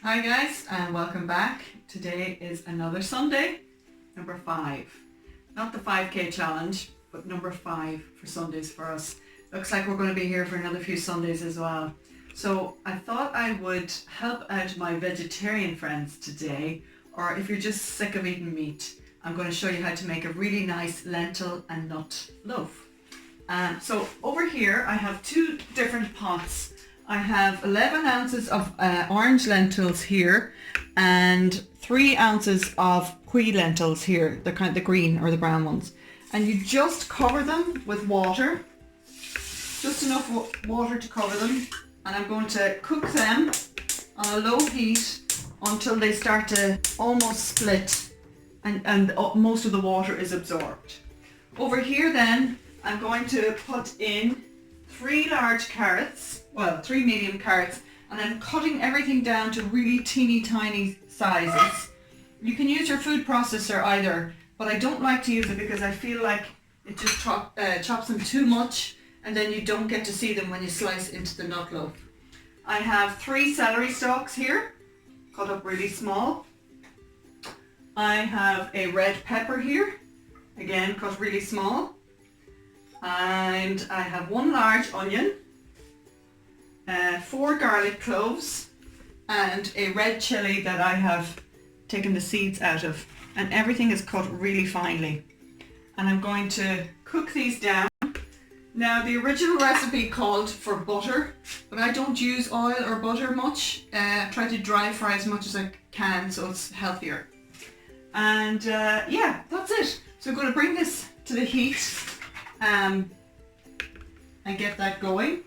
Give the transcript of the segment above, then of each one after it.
Hi guys, and welcome back. Today is another Sunday, number 5. Not the 5k challenge, but number 5 for Sundays for us. Looks like we're going to be here for another few Sundays as well. So I thought I would help out my vegetarian friends today, or if you're just sick of eating meat, I'm going to show you how to make a really nice lentil and nut loaf. So over here I have 2 different pots. I have 11 ounces of orange lentils here and 3 ounces of Kui lentils here, the green or the brown ones. And you just cover them with water, just enough water to cover them. And I'm going to cook them on a low heat until they start to almost split and most of the water is absorbed. Over here then, I'm going to put in 3 large carrots, well 3 medium carrots, and I'm cutting everything down to really teeny tiny sizes. You can use your food processor either, but I don't like to use it because I feel like it just chops them too much and then you don't get to see them when you slice into the nut loaf. I have 3 celery stalks here, cut up really small. I have a red pepper here, again cut really small. And I have 1 large onion, 4 garlic cloves, and a red chili that I have taken the seeds out of. And everything is cut really finely. And I'm going to cook these down. Now the original recipe called for butter, but I don't use oil or butter much. I try to dry fry as much as I can so it's healthier. And yeah, that's it. So I'm going to bring this to the heat. And get that going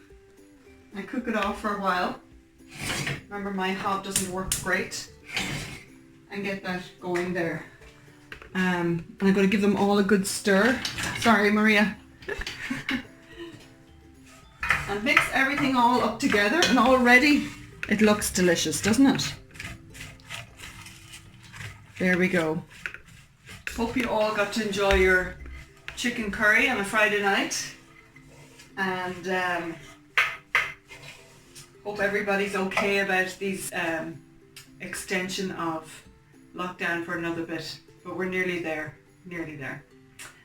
and cook it off for a while. Remember, my hob doesn't work great. And get that going there. And I'm going to give them all a good stir. Sorry, Maria. And mix everything all up together, and already it looks delicious, doesn't it? There we go. Hope you all got to enjoy your chicken curry on a Friday night, and hope everybody's okay about these extension of lockdown for another bit, but we're nearly there.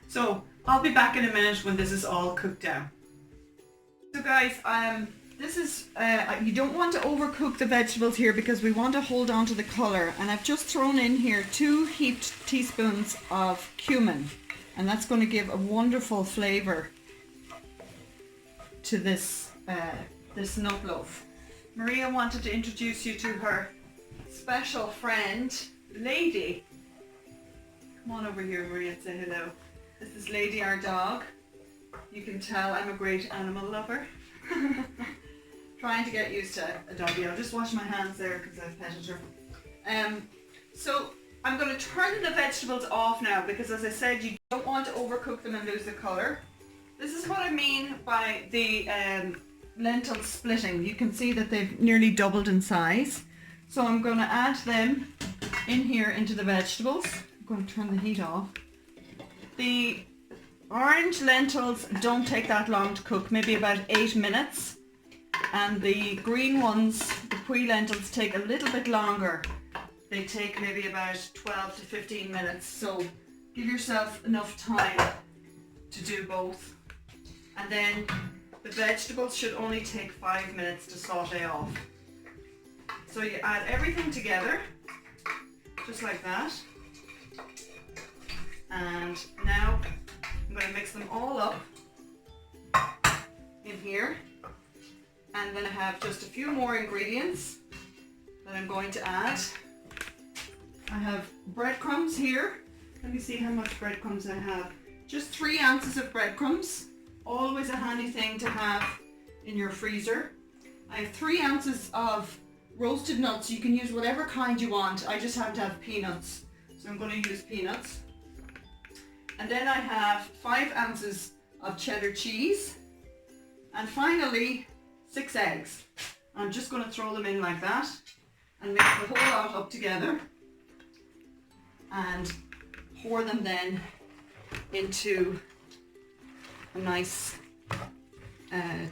So I'll be back in a minute when this is all cooked down. So guys, this is you don't want to overcook the vegetables here because we want to hold on to the color, and I've just thrown in here 2 heaped teaspoons of cumin. And that's going to give a wonderful flavour to this this nut loaf. Maria wanted to introduce you to her special friend, Lady. Come on over here, Maria, and say hello. This is Lady, our dog. You can tell I'm a great animal lover. Trying to get used to a doggy. I'll just wash my hands there because I've petted her. So I'm going to turn the vegetables off now because, as I said, you don't want to overcook them and lose the colour. This is what I mean by the lentils splitting. You can see that they've nearly doubled in size. So I'm going to add them in here into the vegetables. I'm going to turn the heat off. The orange lentils don't take that long to cook, maybe about 8 minutes. And the green ones, the Kui lentils, take a little bit longer. They take maybe about 12 to 15 minutes, so give yourself enough time to do both. And then the vegetables should only take 5 minutes to saute off. So you add everything together, just like that. And now I'm going to mix them all up in here. And then I have just a few more ingredients that I'm going to add. I have breadcrumbs here. Let me see how much breadcrumbs I have. Just 3 ounces of breadcrumbs. Always a handy thing to have in your freezer. I have 3 ounces of roasted nuts. You can use whatever kind you want. I just happen to have peanuts, so I'm going to use peanuts. And then I have 5 ounces of cheddar cheese. And finally, 6 eggs. I'm just going to throw them in like that and mix the whole lot up together. And pour them then into a nice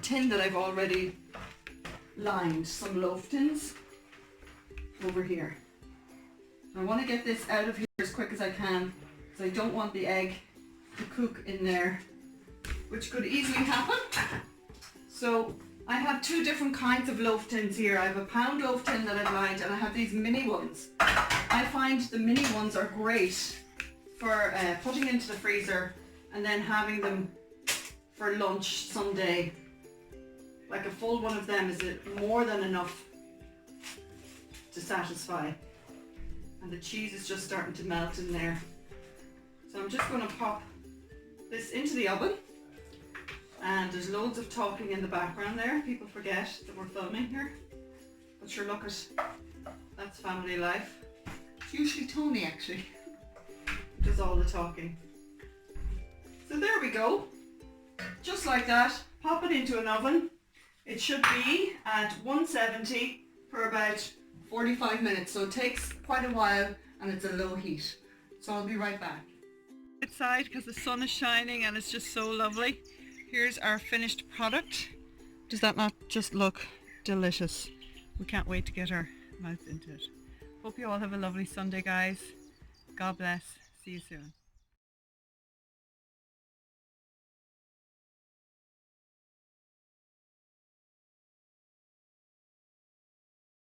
tin that I've already lined, some loaf tins. over here. I want to get this out of here as quick as I can because I don't want the egg to cook in there, which could easily happen. So I have two different kinds of loaf tins here. I have a pound loaf tin that I've lined, and I have these mini ones. I find the mini ones are great for putting into the freezer and then having them for lunch someday. Like a full one of them is more than enough to satisfy. And the cheese is just starting to melt in there. So I'm just going to pop this into the oven. And there's loads of talking in the background there. People forget that we're filming here. But sure, look at, that's family life. It's usually Tony actually who does all the talking. So there we go. Just like that, pop it into an oven. It should be at 170 for about 45 minutes. So it takes quite a while and it's a low heat. So I'll be right back. Outside because the sun is shining and it's just so lovely. Here's our finished product. Does that not just look delicious? We can't wait to get our mouths into it. Hope you all have a lovely Sunday, guys. God bless. See you soon.